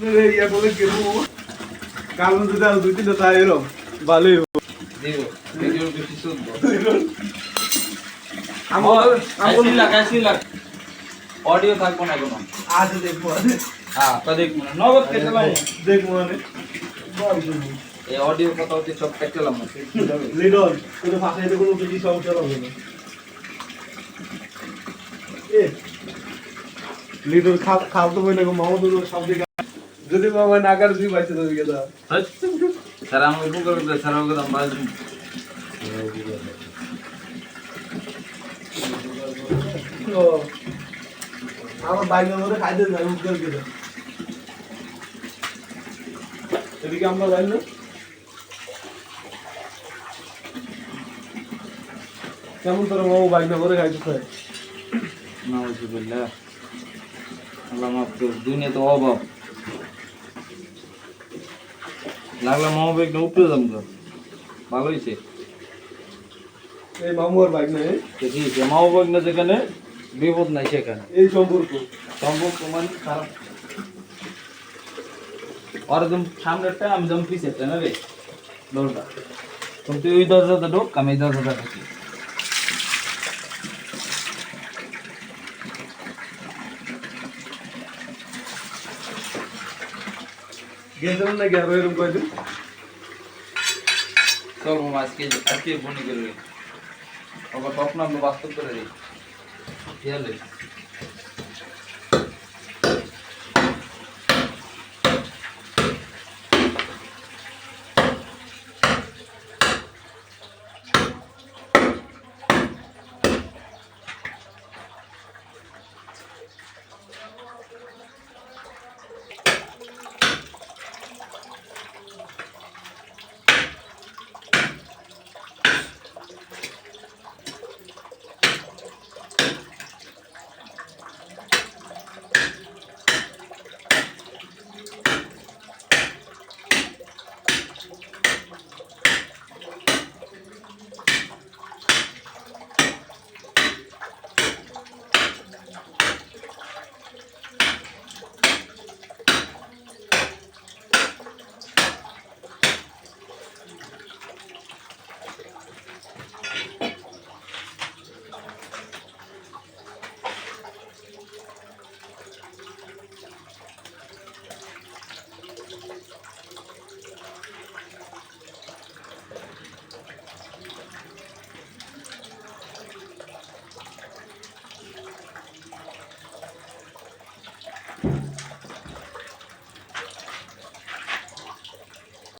ইয়া বলে কেন কারণ যদি আর দুই তিনটা তাই এরকম ভালোই হবে দিব ভিডিও বেশি শুনবো আমার অডিও থাকবো না কোনো আজ দেখবো হ্যাঁ তো দেখবো না নগদ কেটেলাম দেখবো মানে এই অডিও কথা হচ্ছে সব কেটেলাম লিডল কোনো ভাষায় কোনো কিছু সমস্যা হবে না এ লিডল খাল তো বই না মামাদুর সব দিকে যদি মামা নাগার দুই পাইছে তো দিকে দাও স্যার আমাকে গুগল করে স্যার আমাকে দাম বাজ ও আমার বাইক নম্বরে খাইতে যাই উত্তর দিতে এদিকে আমরা যাই না কেমন তোর মামা বাইক নম্বরে খাইতে চাই নাউজুবিল্লাহ আল্লাহ মাফ করুন দুনিয়া তো অভাব লাগলা মামা বেগ উপরে যাম তো ভালো হয়েছে এই মামুর বাইক নাই ঠিক আছে মামা বেগ না যেখানে বিপদ নাই সেখানে এই সম্পর্ক মানে খারাপ আর একদম সামনেরটা আমি যেমন পিছেরটা না রে দরজা তুই ওই দরজাটা ঢোক আমি এই দরজাটা ঢুকি গেছিলাম নাকি আরো এরকম কয়দিন চল মামা আজকে বনি করবে আবার তখন আমরা বাস্তব করে দিই ঠিক আছে